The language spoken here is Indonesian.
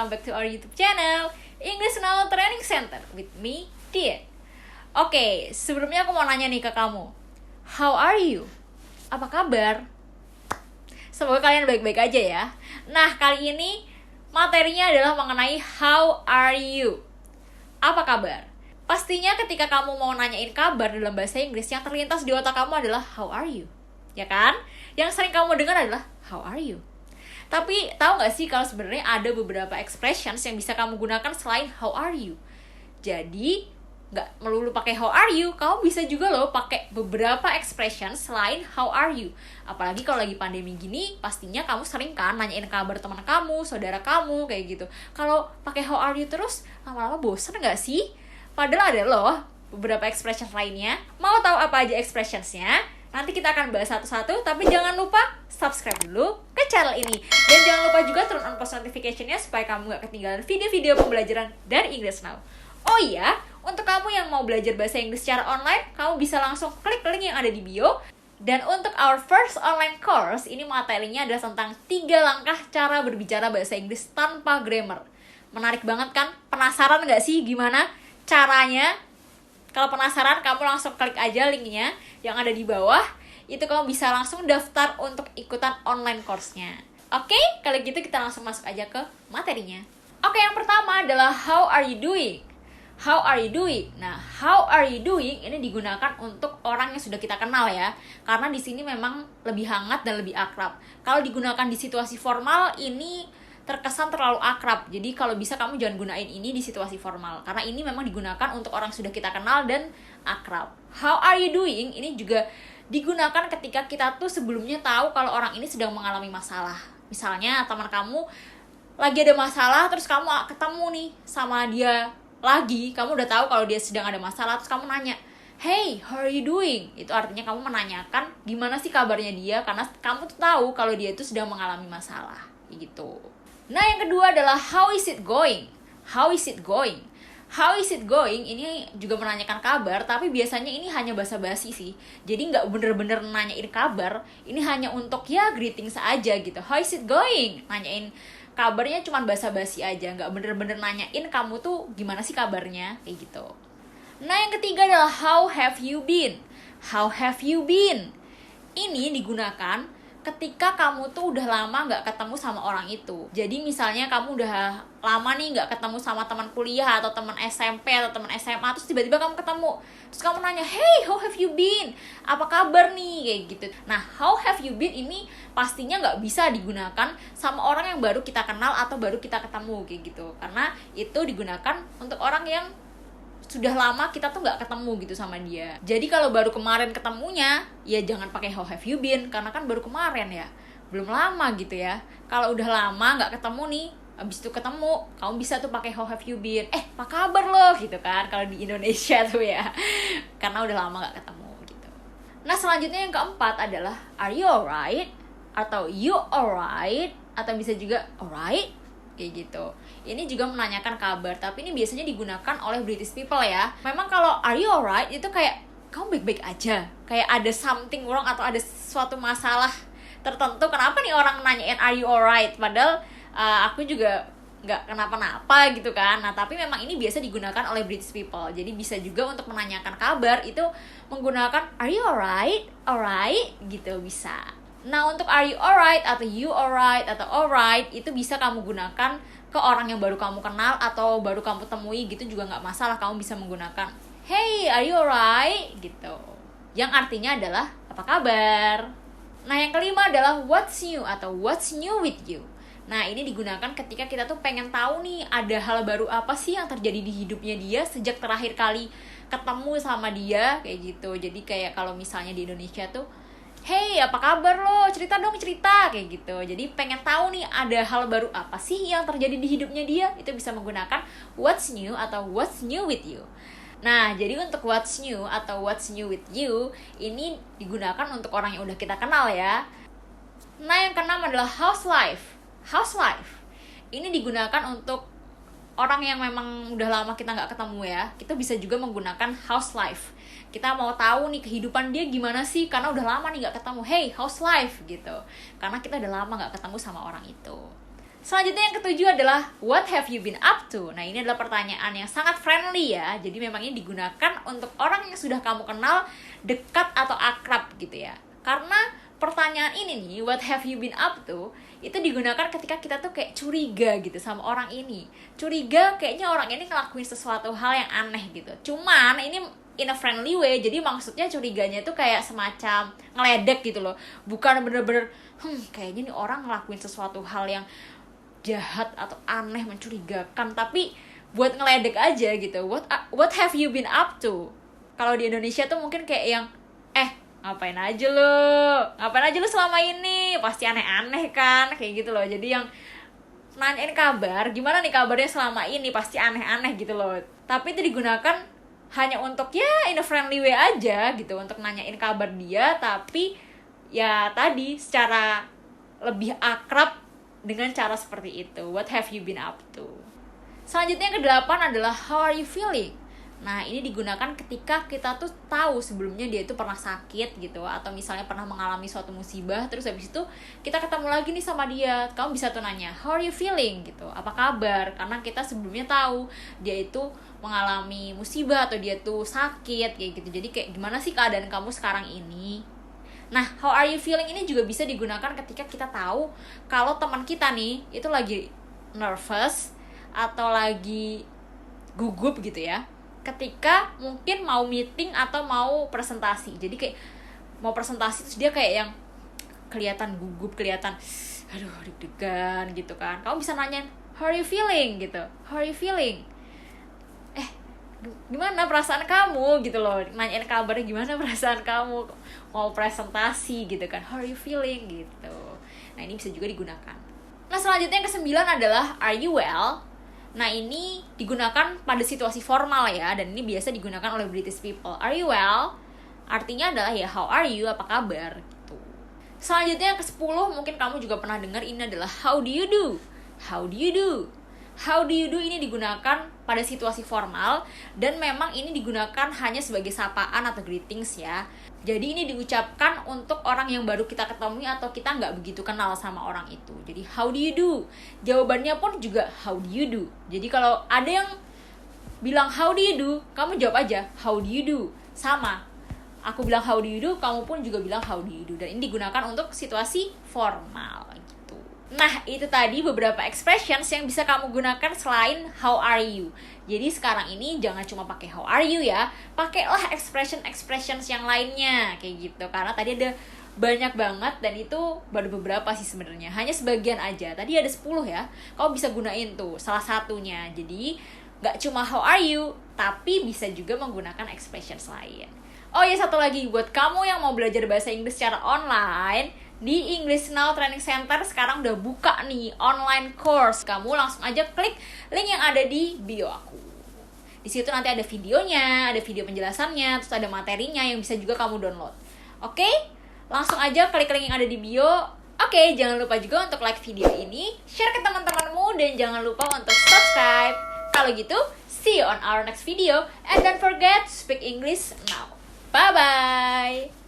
welcome back to our YouTube channel English Now Training Center with me, Dian. Oke, sebelumnya aku mau nanya nih ke kamu, how are you? Apa kabar? Semoga kalian baik-baik aja ya. Nah, kali ini materinya adalah mengenai how are you? Apa kabar? Pastinya ketika kamu mau nanyain kabar dalam bahasa Inggris, yang terlintas di otak kamu adalah how are you? Ya kan? Yang sering kamu dengar adalah how are you? Tapi tahu nggak sih kalau sebenarnya ada beberapa expressions yang bisa kamu gunakan selain how are you? Jadi nggak melulu pakai how are you, kamu bisa juga loh pakai beberapa expression selain how are you. Apalagi kalau lagi pandemi gini, pastinya kamu sering kan nanyain kabar teman kamu, saudara kamu, kayak gitu. Kalau pakai how are you terus, lama-lama bosan nggak sih? Padahal ada loh beberapa expression lainnya. Mau tahu apa aja expressionsnya? Nanti kita akan bahas satu-satu, tapi jangan lupa subscribe dulu ke channel ini. Dan jangan lupa juga turn on post notification-nya supaya kamu gak ketinggalan video-video pembelajaran dari English Now. Oh iya, untuk kamu yang mau belajar bahasa Inggris secara online, kamu bisa langsung klik link yang ada di bio. Dan untuk our first online course, ini materinya adalah tentang 3 langkah cara berbicara bahasa Inggris tanpa grammar. Menarik banget kan? Penasaran gak sih gimana caranya? Kalau penasaran, kamu langsung klik aja linknya yang ada di bawah. Itu kamu bisa langsung daftar untuk ikutan online course-nya. Oke, kalau gitu kita langsung masuk aja ke materinya. Oke, yang pertama adalah how are you doing? How are you doing? Nah, how are you doing ini digunakan untuk orang yang sudah kita kenal ya. Karena di sini memang lebih hangat dan lebih akrab. Kalau digunakan di situasi formal, ini terkesan terlalu akrab. Jadi kalau bisa kamu jangan gunain ini di situasi formal, karena ini memang digunakan untuk orang sudah kita kenal dan akrab. How are you doing ini juga digunakan ketika kita tuh sebelumnya tahu kalau orang ini sedang mengalami masalah. Misalnya teman kamu lagi ada masalah, terus kamu ketemu nih sama dia lagi, kamu udah tahu kalau dia sedang ada masalah, terus kamu nanya, hey, how are you doing? Itu artinya kamu menanyakan gimana sih kabarnya dia, karena kamu tuh tahu kalau dia itu sedang mengalami masalah gitu. Nah, yang kedua adalah how is it going? How is it going? How is it going? Ini juga menanyakan kabar, tapi biasanya ini hanya basa-basi sih. Jadi nggak bener-bener nanyain kabar, ini hanya untuk ya greetings aja gitu. How is it going? Nanyain kabarnya cuma basa-basi aja, nggak bener-bener nanyain kamu tuh gimana sih kabarnya, kayak gitu. Nah, yang ketiga adalah how have you been? How have you been? Ini digunakan ketika kamu tuh udah lama nggak ketemu sama orang itu. Jadi misalnya kamu udah lama nih nggak ketemu sama teman kuliah atau teman SMP atau teman SMA, terus tiba-tiba kamu ketemu, terus kamu nanya, hey, how have you been? Apa kabar nih? Kayak gitu. Nah, how have you been ini pastinya nggak bisa digunakan sama orang yang baru kita kenal atau baru kita ketemu, kayak gitu. Karena itu digunakan untuk orang yang sudah lama kita tuh nggak ketemu gitu sama dia. Jadi kalau baru kemarin ketemunya, ya jangan pakai how have you been, karena kan baru kemarin ya, belum lama gitu ya. Kalau udah lama nggak ketemu nih, abis itu ketemu, kamu bisa tuh pakai how have you been, apa kabar lo gitu kan, kalau di Indonesia tuh ya, karena udah lama nggak ketemu gitu. Nah, selanjutnya yang keempat adalah are you alright? Atau you alright? Atau bisa juga alright? Kayak gitu. Ini juga menanyakan kabar, tapi ini biasanya digunakan oleh British people ya. Memang kalau are you alright itu kayak kamu baik-baik aja, kayak ada something wrong atau ada suatu masalah tertentu. Kenapa nih orang nanyain are you alright? Padahal aku juga nggak kenapa-napa gitu kan. Nah, tapi memang ini biasa digunakan oleh British people. Jadi bisa juga untuk menanyakan kabar itu menggunakan are you alright? Alright gitu bisa. Nah, untuk are you alright atau you alright atau alright itu bisa kamu gunakan ke orang yang baru kamu kenal atau baru kamu temui gitu juga nggak masalah. Kamu bisa menggunakan hey, are you alright? Gitu. Yang artinya adalah apa kabar? Nah, yang kelima adalah what's new atau what's new with you. Nah, ini digunakan ketika kita tuh pengen tahu nih ada hal baru apa sih yang terjadi di hidupnya dia sejak terakhir kali ketemu sama dia, kayak gitu. Jadi kayak kalau misalnya di Indonesia tuh, hey, apa kabar lo? Cerita dong, cerita, kayak gitu. Jadi pengen tahu nih ada hal baru apa sih yang terjadi di hidupnya dia, itu bisa menggunakan what's new atau what's new with you. Nah, jadi untuk what's new atau what's new with you ini digunakan untuk orang yang udah kita kenal ya. Nah, yang keenam adalah how's life. How's life? Ini digunakan untuk orang yang memang udah lama kita nggak ketemu ya. Kita bisa juga menggunakan how's life. Kita mau tahu nih kehidupan dia gimana sih, karena udah lama nih nggak ketemu. Hey, how's life? Gitu. Karena kita udah lama nggak ketemu sama orang itu. Selanjutnya yang ketujuh adalah what have you been up to? Nah, ini adalah pertanyaan yang sangat friendly ya. Jadi memang ini digunakan untuk orang yang sudah kamu kenal dekat atau akrab gitu ya. Karena pertanyaan ini nih, what have you been up to? Itu digunakan ketika kita tuh kayak curiga gitu sama orang ini. Curiga kayaknya orang ini ngelakuin sesuatu hal yang aneh gitu. Cuman ini in a friendly way, jadi maksudnya curiganya tuh kayak semacam ngeledek gitu loh. Bukan bener-bener, kayaknya nih orang ngelakuin sesuatu hal yang jahat atau aneh, mencurigakan, tapi buat ngeledek aja gitu. What have you been up to? Kalau di Indonesia tuh mungkin kayak yang ngapain aja lu selama ini, pasti aneh-aneh kan, kayak gitu loh. Jadi yang nanyain kabar, gimana nih kabarnya selama ini, pasti aneh-aneh gitu loh. Tapi itu digunakan hanya untuk ya in a friendly way aja gitu, untuk nanyain kabar dia, tapi ya tadi secara lebih akrab dengan cara seperti itu. What have you been up to? Selanjutnya yang ke-8 adalah how are you feeling? Nah, ini digunakan ketika kita tuh tahu sebelumnya dia itu pernah sakit gitu, atau misalnya pernah mengalami suatu musibah, terus habis itu kita ketemu lagi nih sama dia. Kamu bisa tuh nanya, how are you feeling gitu, apa kabar? Karena kita sebelumnya tahu dia itu mengalami musibah atau dia tuh sakit kayak gitu. Jadi kayak gimana sih keadaan kamu sekarang ini? Nah, how are you feeling ini juga bisa digunakan ketika kita tahu kalau teman kita nih itu lagi nervous atau lagi gugup gitu ya, ketika mungkin mau meeting atau mau presentasi. Jadi kayak mau presentasi terus dia kayak yang kelihatan gugup, kelihatan aduh deg-degan gitu kan. Kamu bisa nanyain, how are you feeling gitu, how are you feeling, gimana perasaan kamu gitu loh. Nanyain kabarnya, gimana perasaan kamu mau presentasi gitu kan, how are you feeling gitu. Nah, ini bisa juga digunakan. Nah, selanjutnya yang ke-9 adalah are you well? Nah, ini digunakan pada situasi formal ya, dan ini biasa digunakan oleh British people. Are you well? Artinya adalah ya how are you, apa kabar gitu. Selanjutnya yang ke-10 mungkin kamu juga pernah dengar, ini adalah how do you do? How do you do? How do you do ini digunakan pada situasi formal, dan memang ini digunakan hanya sebagai sapaan atau greetings ya. Jadi ini diucapkan untuk orang yang baru kita ketemu atau kita nggak begitu kenal sama orang itu. Jadi how do you do? Jawabannya pun juga how do you do. Jadi kalau ada yang bilang how do you do, kamu jawab aja how do you do. Sama, aku bilang how do you do, kamu pun juga bilang how do you do. Dan ini digunakan untuk situasi formal gitu. Nah, itu tadi beberapa expressions yang bisa kamu gunakan selain how are you. Jadi sekarang ini jangan cuma pakai how are you ya, pakailah expressions yang lainnya kayak gitu. Karena tadi ada banyak banget dan itu baru beberapa sih sebenarnya, hanya sebagian aja. Tadi ada 10 ya, kamu bisa gunain tuh salah satunya. Jadi gak cuma how are you, tapi bisa juga menggunakan expressions lain. Oh ya, satu lagi buat kamu yang mau belajar bahasa Inggris secara online, di English Now Training Center sekarang udah buka nih online course. Kamu langsung aja klik link yang ada di bio aku. Di situ nanti ada videonya, ada video penjelasannya, terus ada materinya yang bisa juga kamu download. Oke? Langsung aja klik link yang ada di bio. Oke, jangan lupa juga untuk like video ini, share ke teman-temanmu, dan jangan lupa untuk subscribe. Kalau gitu, see you on our next video, and don't forget to speak English now. Bye-bye!